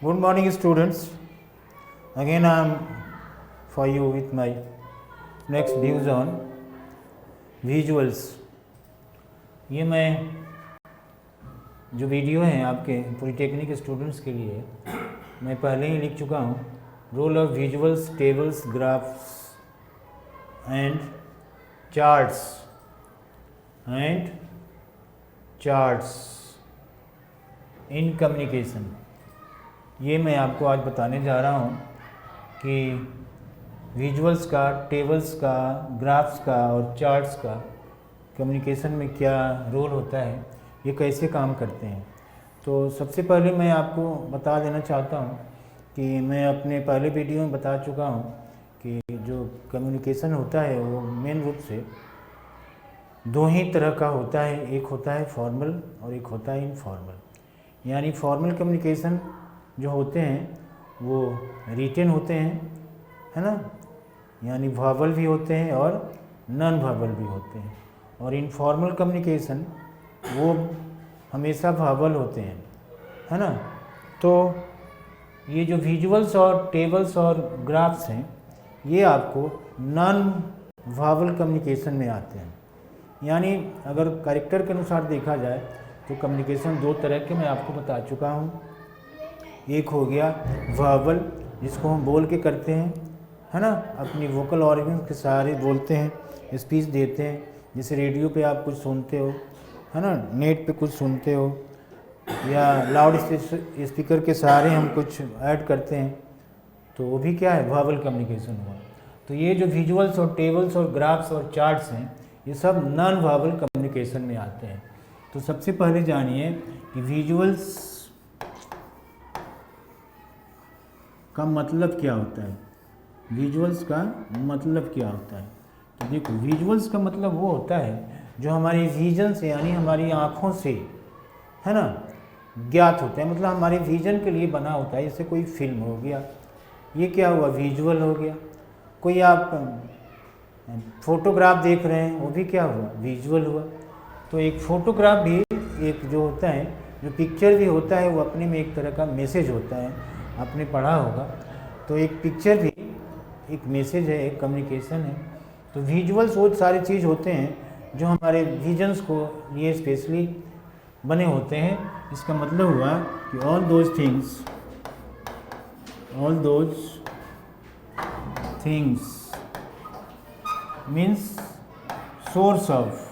Good morning, students. Again, I am for you with my next views on visuals. ये मैं जो video हैं आपके पॉलिटेक्निक स्टूडेंट्स के लिए मैं पहले ही लिख चुका हूँ. Role of visuals, tables, graphs and charts in communication. ये मैं आपको आज बताने जा रहा हूँ कि विजुअल्स का, टेबल्स का, ग्राफ्स का और चार्ट्स का कम्युनिकेशन में क्या रोल होता है, ये कैसे काम करते हैं. तो सबसे पहले मैं आपको बता देना चाहता हूँ कि मैं अपने पहले वीडियो में बता चुका हूँ कि जो कम्युनिकेशन होता है वो मेन रूप से दो ही तरह का होता है. एक होता है फॉर्मल और एक होता है इनफॉर्मल. यानी फॉर्मल कम्युनिकेशन जो होते हैं वो रिटेन होते हैं, है ना, यानी वर्बल भी होते हैं और नॉन वर्बल भी होते हैं. और इनफॉर्मल कम्युनिकेशन वो हमेशा वर्बल होते हैं, है ना. तो ये जो विजुअल्स और टेबल्स और ग्राफ्स हैं ये आपको नॉन वर्बल कम्युनिकेशन में आते हैं. यानी अगर कैरेक्टर के अनुसार देखा जाए तो कम्युनिकेशन दो तरह के मैं आपको बता चुका हूँ. एक हो गया वर्बल, जिसको हम बोल के करते हैं, है ना, अपनी वोकल ऑर्गन्स के सहारे बोलते हैं, स्पीच देते हैं. जैसे रेडियो पे आप कुछ सुनते हो, है ना, नेट पे कुछ सुनते हो, या लाउड स्पीकर के सहारे हम कुछ ऐड करते हैं, तो वो भी क्या है, वर्बल कम्युनिकेशन हुआ. तो ये जो विजुअल्स और टेबल्स और ग्राफ्स और चार्ट्स हैं ये सब नॉन वर्बल कम्युनिकेशन में आते हैं. तो सबसे पहले जानिए कि विजुअल्स का मतलब क्या होता है. विजुअल्स का मतलब क्या होता है, तो देखो, विजुअल्स का मतलब वो होता है जो हमारी विजन से, यानी हमारी आँखों से, है ना, ज्ञात होता है. मतलब हमारे विजन के लिए बना होता है. जैसे कोई फिल्म हो गया, ये क्या हुआ, विजुअल हो गया. कोई आप फोटोग्राफ देख रहे हैं, वो भी क्या हुआ, विजुअल हुआ. तो एक फोटोग्राफ भी एक जो होता है, जो पिक्चर भी होता है, वो अपने में एक तरह का मैसेज होता है. आपने पढ़ा होगा. तो एक पिक्चर भी एक मैसेज है, एक कम्युनिकेशन है. तो विजुअल्स वो सारी चीज़ होते हैं जो हमारे विजन्स को लिए स्पेशली बने होते हैं. इसका मतलब हुआ कि all those things means source of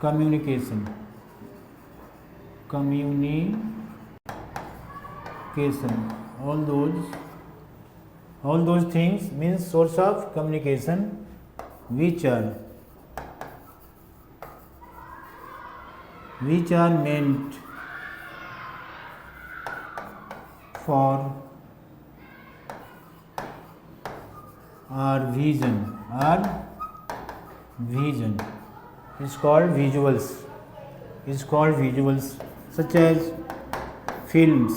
communication. all those things means source of communication which are meant for our vision is called visuals, such as films,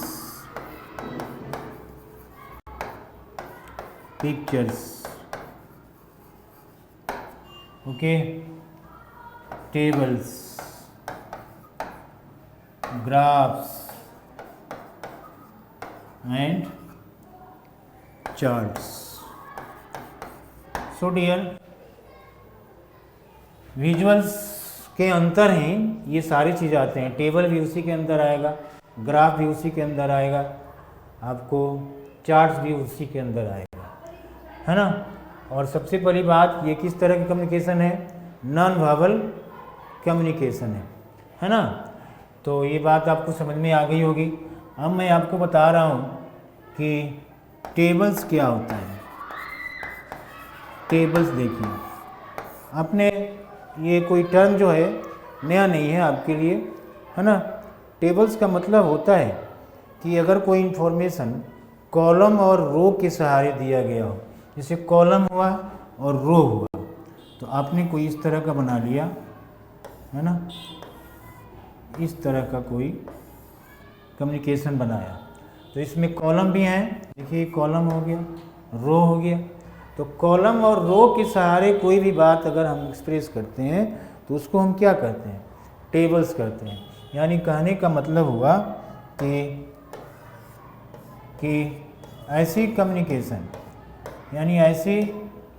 pictures, okay, tables, graphs and charts. So dear, visuals के अंतर हैं ये सारी चीज़ आते हैं. Table भी उसी के अंदर आएगा, ग्राफ भी उसी के अंदर आएगा, आपको चार्ट्स भी उसी के अंदर आएगा, है ना. और सबसे पहली बात, ये किस तरह की कम्युनिकेशन है, नॉन वर्बल कम्युनिकेशन है ना. तो ये बात आपको समझ में आ गई होगी. अब मैं आपको बता रहा हूँ कि टेबल्स क्या होता है. टेबल्स देखिए, आपने ये कोई टर्म जो है नया नहीं है आपके लिए, है ना. टेबल्स का मतलब होता है कि अगर कोई इन्फॉर्मेशन कॉलम और रो के सहारे दिया गया हो, जैसे कॉलम हुआ और रो हुआ, तो आपने कोई इस तरह का बना लिया, है ना, इस तरह का कोई कम्युनिकेशन बनाया. तो इसमें कॉलम भी हैं, देखिए कॉलम हो गया, रो हो गया. तो कॉलम और रो के सहारे कोई भी बात अगर हम एक्सप्रेस करते हैं तो उसको हम क्या करते हैं, टेबल्स करते हैं. यानी कहने का मतलब हुआ कि ऐसी कम्युनिकेशन, यानी ऐसी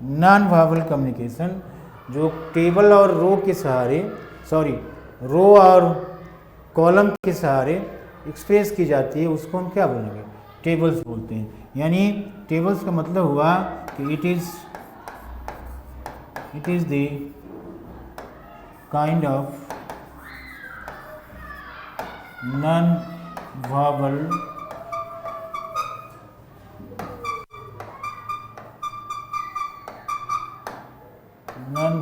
नॉन वर्बल कम्युनिकेशन जो टेबल और रो के सहारे, रो और कॉलम के सहारे एक्सप्रेस की जाती है, उसको हम क्या बोलेंगे? टेबल्स बोलते हैं। यानी टेबल्स का मतलब हुआ कि it is the kind of non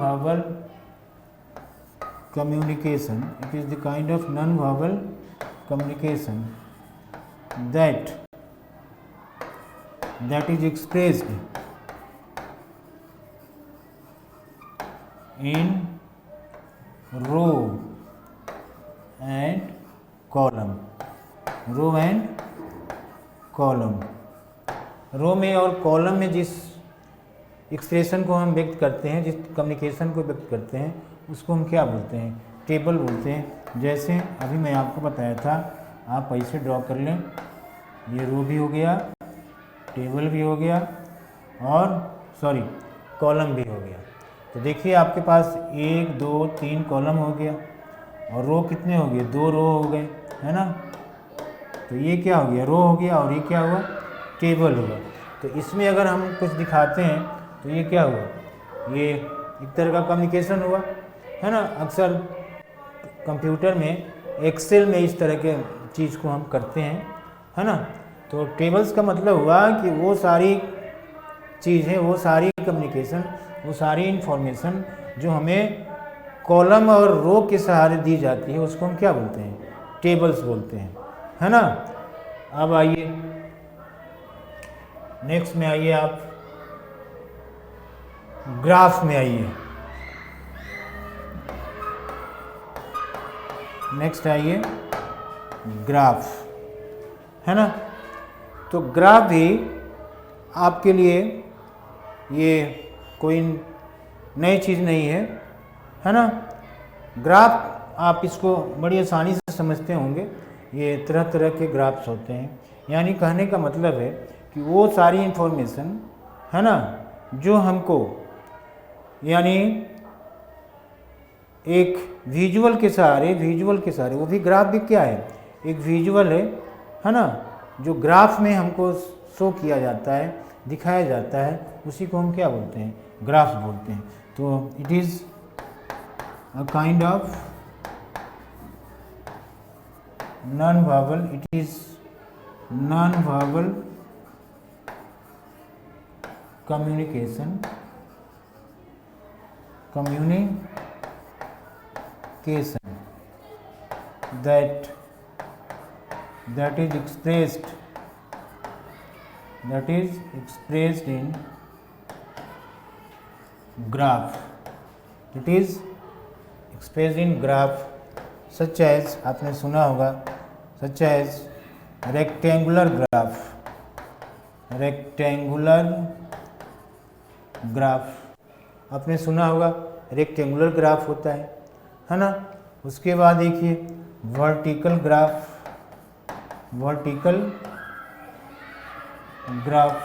verbal communication. It is the kind of non-verbal communication that is expressed in row and column. रो में और कॉलम में जिस एक्सप्रेशन को हम व्यक्त करते हैं, जिस कम्युनिकेशन को व्यक्त करते हैं, उसको हम क्या बोलते हैं? टेबल बोलते हैं। जैसे अभी मैं आपको बताया था, आप ऐसे ड्रॉ कर लें, ये रो भी हो गया, टेबल भी हो गया और कॉलम भी हो गया। तो देखिए आपके पास 1 2 3 कॉलम हो गया और रो कितने हो गए? 2 रो हो गए, है ना। तो ये क्या हो गया? रो हो गया और ये क्या हुआ? टेबल हुआ। तो इसमें अगर हम कुछ दिखाते हैं तो ये क्या हुआ? ये एक तरह का कम्युनिकेशन हुआ, है ना। अक्सर कंप्यूटर में, एक्सेल में इस तरह के चीज़ को हम करते हैं, है ना। तो टेबल्स का मतलब हुआ कि वो सारी चीज़ें, वो सारी कम्युनिकेशन, वो सारी इंफॉर्मेशन जो हमें कॉलम और रो के सहारे दी जाती है, उसको हम क्या बोलते हैं? टेबल्स बोलते हैं, है ना। अब आइए नेक्स्ट में आइए, आप ग्राफ में आइए। नेक्स्ट आइए ग्राफ, है ना। तो ग्राफ भी आपके लिए ये कोई नई चीज़ नहीं है ना। ग्राफ आप इसको बड़ी आसानी से समझते होंगे। ये तरह तरह के ग्राफ्स होते हैं। यानी कहने का मतलब है कि वो सारी इंफॉर्मेशन, है ना, जो हमको, यानी एक विजुअल के सहारे, वो भी ग्राफ भी क्या है? एक विजुअल है ना, जो ग्राफ में हमको शो किया जाता है, दिखाया जाता है, उसी को हम क्या बोलते हैं? ग्राफ बोलते हैं। तो it is a kind of non verbal, it is non verbal communication that is expressed in graph. It is expressed in graph such as, आपने सुना होगा, such as rectangular ग्राफ आपने सुना होगा, रेक्टेंगुलर ग्राफ होता है ना। उसके बाद देखिए वर्टिकल ग्राफ,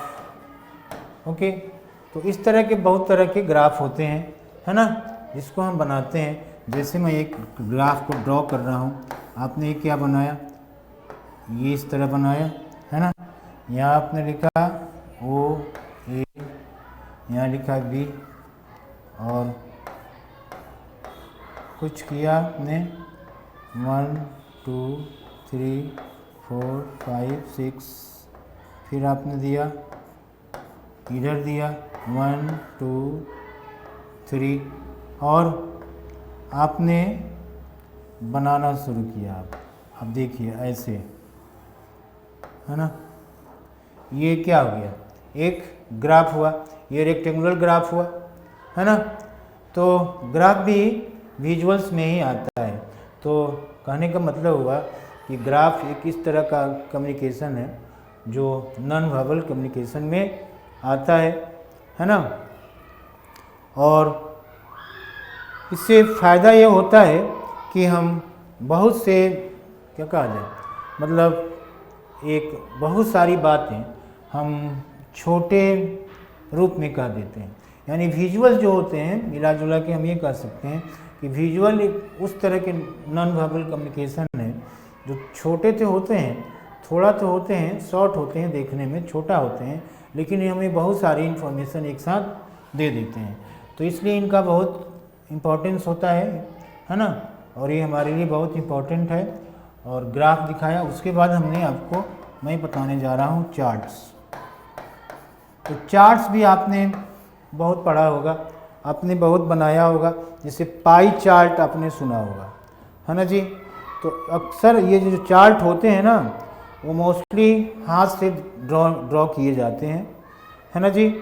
ओके। तो इस तरह के बहुत तरह के ग्राफ होते हैं, है ना, जिसको हम बनाते हैं। जैसे मैं एक ग्राफ को ड्रॉ कर रहा हूँ, आपने क्या बनाया? ये इस तरह बनाया, है ना। यहाँ आपने लिखा OA, यहाँ लिखा B, और कुछ किया आपने 1 2 3 4 5 6, फिर आपने दिया, इधर दिया 1 2 3, और आपने बनाना शुरू किया। अब देखिए ऐसे, है ना। ये क्या हो गया? एक ग्राफ हुआ, ये रेक्टेंगुलर ग्राफ हुआ, है ना। तो ग्राफ भी विजुअल्स में ही आता है। तो कहने का मतलब हुआ कि ग्राफ एक इस तरह का कम्युनिकेशन है जो नॉन वर्बल कम्युनिकेशन में आता है ना। और इससे फ़ायदा ये होता है कि हम बहुत से क्या कहा जाए, मतलब एक बहुत सारी बातें हम छोटे रूप में कह देते हैं। यानी विजुअल जो होते हैं, मिला जुला के हम ये कह सकते हैं कि विजुअल एक उस तरह के नॉन वर्बल कम्युनिकेशन है जो छोटे तो होते हैं, थोड़ा तो होते हैं, शॉर्ट होते हैं, देखने में छोटा होते हैं, लेकिन ये हमें बहुत सारी इन्फॉर्मेशन एक साथ दे देते हैं। तो इसलिए इनका बहुत इम्पोर्टेंस होता है ना, और ये हमारे लिए बहुत इम्पोर्टेंट है। और ग्राफ दिखाया, उसके बाद हमने आपको मैं बताने जा रहा हूँ चार्ट्स। तो चार्ट्स भी आपने बहुत पढ़ा होगा, आपने बहुत बनाया होगा, जैसे पाई चार्ट आपने सुना होगा, है ना जी। तो अक्सर ये जो चार्ट होते हैं ना, वो मोस्टली हाथ से ड्रॉ किए जाते हैं, है ना जी।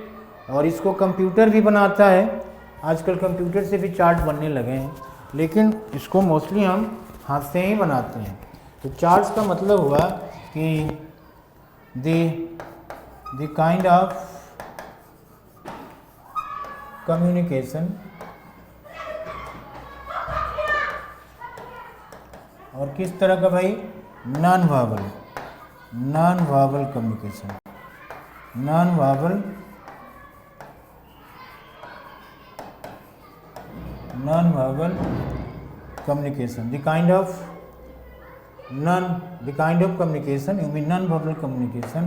और इसको कंप्यूटर भी बनाता है, आजकल कंप्यूटर से भी चार्ट बनने लगे हैं, लेकिन इसको मोस्टली हम हाथ से ही बनाते हैं। तो चार्ट्स का मतलब हुआ कि द काइंड ऑफ कम्युनिकेशन, और किस तरह का भाई, non verbal communication, non verbal communication, the kind of communication, you mean non-verbal communication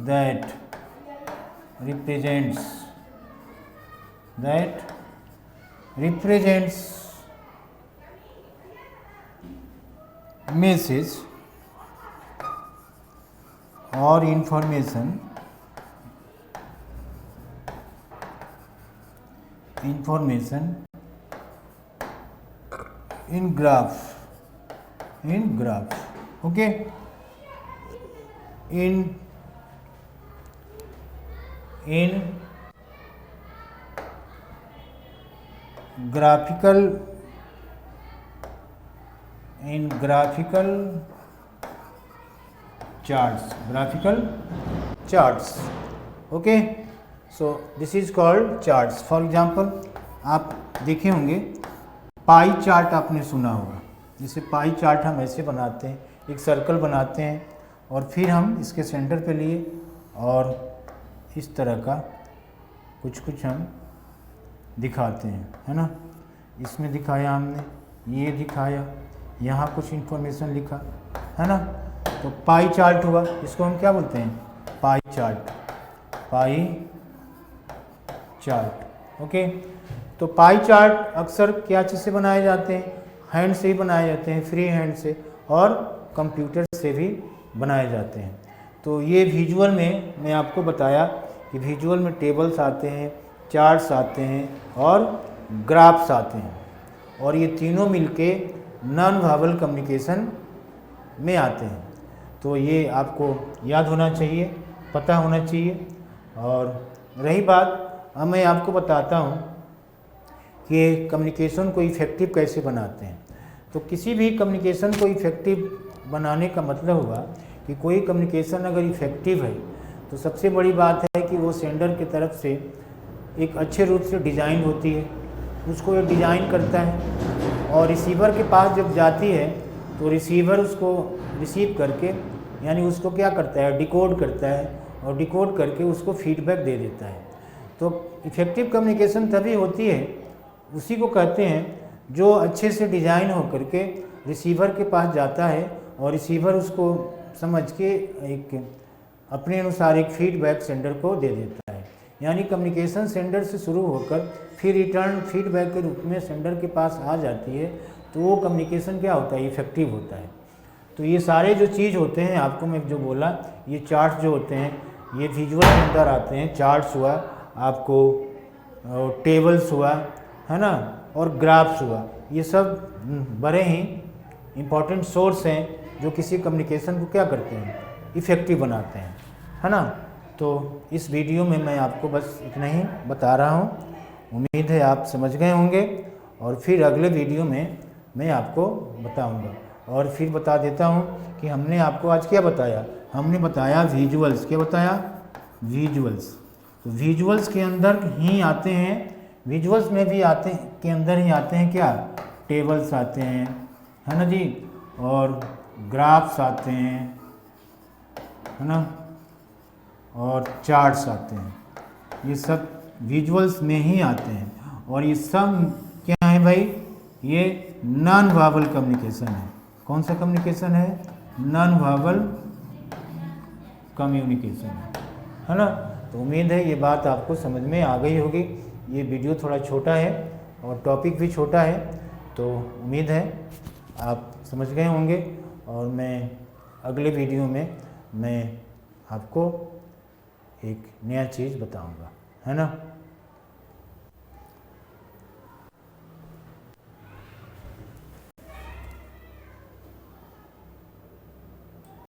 that represents message or information in graph, okay, in graphical charts, okay. So this is called charts. For example, आप देखे होंगे pie chart आपने सुना होगा। जैसे pie chart हम ऐसे बनाते हैं, एक सर्कल बनाते हैं और फिर हम इसके सेंटर पे लिए और इस तरह का कुछ हम दिखाते हैं, है ना। इसमें दिखाया हमने, ये दिखाया, यहाँ कुछ इन्फॉर्मेशन लिखा, है ना। तो पाई चार्ट हुआ, इसको हम क्या बोलते हैं, पाई चार्ट, ओके। तो पाई चार्ट अक्सर क्या चीज़ से बनाए जाते हैं, हैंड से ही बनाए जाते हैं, फ्री हैंड से, और कंप्यूटर से भी बनाए जाते हैं। तो ये विजुअल में मैं आपको बताया कि विजुअल में टेबल्स आते हैं, चार्ट्स आते हैं और ग्राफ्स आते हैं, और ये तीनों मिलके नॉन वर्बल कम्युनिकेशन में आते हैं। तो ये आपको याद होना चाहिए, पता होना चाहिए। और रही बात, अब मैं आपको बताता हूँ कि कम्युनिकेशन को इफ़ेक्टिव कैसे बनाते हैं। तो किसी भी कम्युनिकेशन को इफ़ेक्टिव बनाने का मतलब हुआ कि कोई कम्युनिकेशन अगर इफ़ेक्टिव है तो सबसे बड़ी बात है कि वो सेंडर की तरफ से एक अच्छे रूप से डिज़ाइन होती है, उसको ये डिज़ाइन करता है और रिसीवर के पास जब जाती है तो रिसीवर उसको रिसीव करके, यानी उसको क्या करता है, डिकोड करता है, और डिकोड करके उसको फीडबैक दे देता है। तो इफ़ेक्टिव कम्युनिकेशन तभी होती है, उसी को कहते हैं जो अच्छे से डिज़ाइन हो करके रिसीवर के पास जाता है और रिसीवर उसको समझ के एक अपने अनुसार एक फीडबैक सेंडर को दे देता है। यानी कम्युनिकेशन सेंडर से शुरू होकर फिर रिटर्न फीडबैक के रूप में सेंडर के पास आ जाती है, तो वो कम्युनिकेशन क्या होता है, इफ़ेक्टिव होता है। तो ये सारे जो चीज़ होते हैं, आपको मैं जो बोला, ये चार्ट्स जो होते हैं ये विजुअल के अंदर आते हैं। चार्ट्स हुआ, आपको टेबल्स हुआ, है ना, और ग्राफ्स हुआ, ये सब बड़े ही इम्पॉर्टेंट सोर्स हैं जो किसी कम्युनिकेशन को क्या करते हैं, इफ़ेक्टिव बनाते हैं, है ना। तो इस वीडियो में मैं आपको बस इतना ही बता रहा हूँ, उम्मीद है आप समझ गए होंगे, और फिर अगले वीडियो में मैं आपको बताऊँगा। और फिर बता देता हूँ कि हमने आपको आज क्या बताया, हमने बताया विजुअल्स। क्या बताया, विजुअल्स। तो विजुअल्स के अंदर ही आते हैं, विजुअल्स में भी आते हैं, के अंदर ही आते हैं क्या, टेबल्स आते हैं, है ना जी, और ग्राफ्स आते हैं, है ना, और चार्ट्स आते हैं, ये सब विजुअल्स में ही आते हैं। और ये सब क्या है भाई, ये नॉन वर्बल कम्युनिकेशन है। कौन सा कम्युनिकेशन है? नॉन वर्बल कम्युनिकेशन है ना। तो उम्मीद है ये बात आपको समझ में आ गई होगी। ये वीडियो थोड़ा छोटा है और टॉपिक भी छोटा है, तो उम्मीद है आप समझ गए होंगे। और मैं अगले वीडियो में मैं आपको एक नया चीज़ बताऊंगा, है ना।